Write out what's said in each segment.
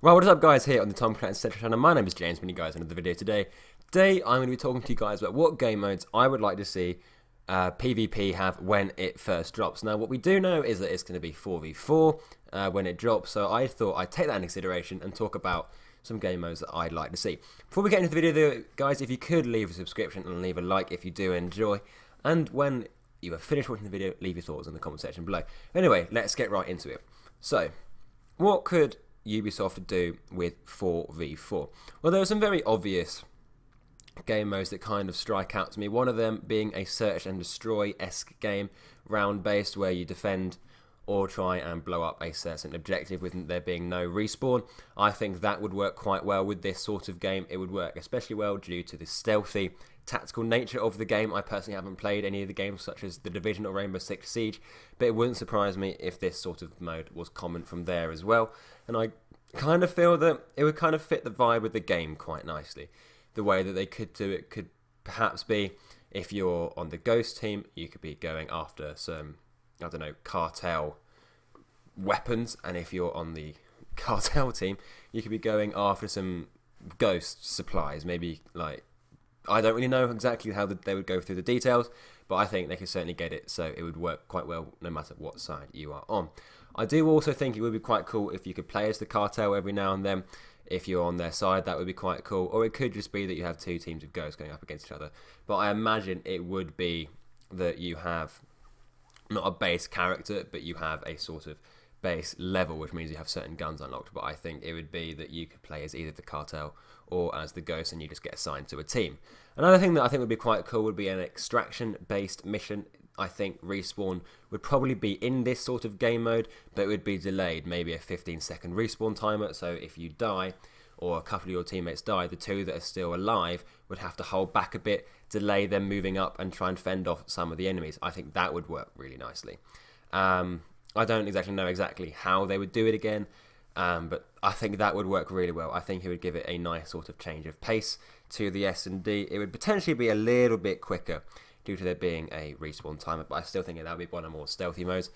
Right, what is up guys, here on the Tom Clancy Central channel. My name is James, bringing you guys another video today. Today I'm going to be talking to you guys about what game modes I would like to see PvP have when it first drops. Now what we do know is that it's going to be 4v4 when it drops, so I thought I'd take that into consideration and talk about some game modes that I'd like to see. Before we get into the video though, guys, if you could leave a subscription and leave a like if you do enjoy, and when you have finished watching the video, leave your thoughts in the comment section below. Anyway, let's get right into it. So, what could Ubisoft do with 4v4? Well, there are some very obvious game modes that kind of strike out to me. One of them being a search and destroy-esque game, round-based, where you defend or try and blow up a certain objective with there being no respawn. I think that would work quite well with this sort of game. It would work especially well due to the stealthy, tactical nature of the game. I personally haven't played any of the games such as The Division or Rainbow Six Siege, but it wouldn't surprise me if this sort of mode was common from there as well. And I kind of feel that it would kind of fit the vibe of the game quite nicely. The way that they could do it could perhaps be, if you're on the Ghost team, you could be going after some, I don't know, cartel weapons, and if you're on the cartel team, you could be going after some ghost supplies. Maybe, like, I don't really know exactly how they would go through the details, but I think they could certainly get it so it would work quite well no matter what side you are on. I do also think it would be quite cool if you could play as the cartel every now and then. If you're on their side, that would be quite cool. Or it could just be that you have two teams of ghosts going up against each other. But I imagine it would be that you have not a base character, but you have a sort of base level, which means you have certain guns unlocked. But I think it would be that you could play as either the cartel or as the ghost, and you just get assigned to a team. Another thing that I think would be quite cool would be an extraction-based mission. I think respawn would probably be in this sort of game mode, but it would be delayed, maybe a 15-second respawn timer. So if you die, or a couple of your teammates die, the two that are still alive would have to hold back a bit, delay them moving up, and try and fend off some of the enemies. I think that would work really nicely. I don't exactly know how they would do it again, but I think that would work really well. I think it would give it a nice sort of change of pace to the S&D. It would potentially be a little bit quicker due to there being a respawn timer, but I still think that would be one of the more stealthy modes.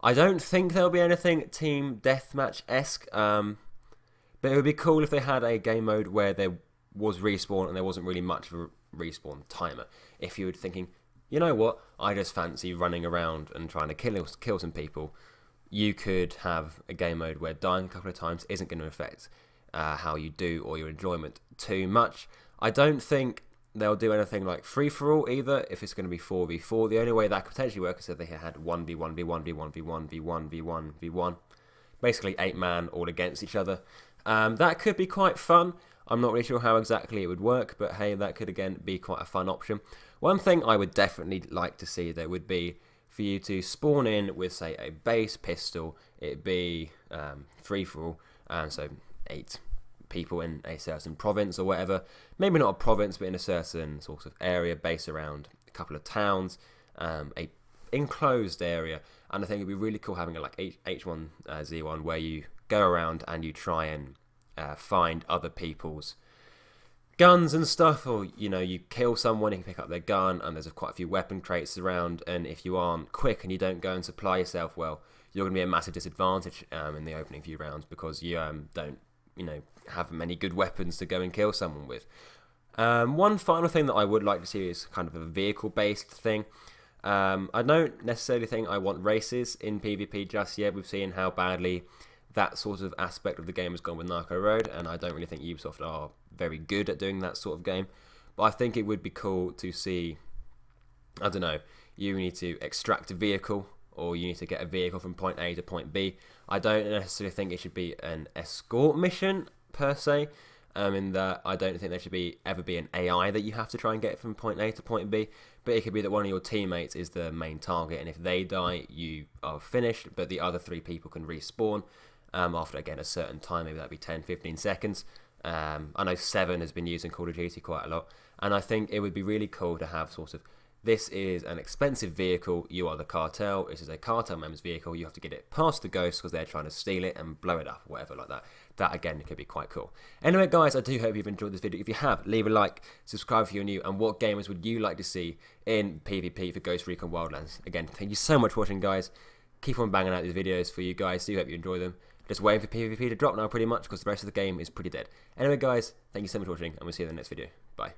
I don't think there'll be anything team deathmatch-esque, but it would be cool if they had a game mode where there was respawn and there wasn't really much of a respawn timer. If you were thinking, you know what, I just fancy running around and trying to kill some people, you could have a game mode where dying a couple of times isn't going to affect how you do or your enjoyment too much. I don't think they'll do anything like free-for-all either, if it's going to be 4v4. The only way that could potentially work is if they had 1v1, v1, v1, v1, v1, v1, v1. Basically 8-man all against each other. That could be quite fun. I'm not really sure how exactly it would work, but hey, that could again be quite a fun option. One thing I would definitely like to see though would be for you to spawn in with, say, a base pistol. It'd be free-for-all, so 8 people in a certain province or whatever. Maybe not a province, but in a certain sort of area based around a couple of towns, a enclosed area. And I think it'd be really cool having a like H1Z1 where you go around and you try and find other people's guns and stuff, or you kill someone, you can pick up their gun, and there's quite a few weapon crates around, and if you aren't quick and you don't go and supply yourself well, you're going to be at a massive disadvantage in the opening few rounds because you don't have many good weapons to go and kill someone with. One final thing that I would like to see is kind of a vehicle based thing. I don't necessarily think I want races in PvP just yet. We've seen how badly that sort of aspect of the game has gone with Narco Road, and I don't really think Ubisoft are very good at doing that sort of game. But I think it would be cool to see, I don't know, you need to extract a vehicle, or you need to get a vehicle from point A to point B. I don't necessarily think it should be an escort mission per se, in that I don't think there should ever be an AI that you have to try and get from point A to point B, but it could be that one of your teammates is the main target, and if they die, you are finished, but the other 3 people can respawn after, again, a certain time. Maybe that'd be 10-15 seconds. I know 7 has been used in Call of Duty quite a lot, and I think it would be really cool to have sort of, this is an expensive vehicle, you are the cartel, this is a cartel member's vehicle, you have to get it past the ghosts because they're trying to steal it and blow it up, or whatever like that. That again could be quite cool. Anyway guys, I do hope you've enjoyed this video. If you have, leave a like, subscribe if you're new, and what gamers would you like to see in PvP for Ghost Recon Wildlands? Again, thank you so much for watching guys. Keep on banging out these videos for you guys, do hope you enjoy them, just waiting for PvP to drop now pretty much, because the rest of the game is pretty dead. Anyway guys, thank you so much for watching, and we'll see you in the next video. Bye.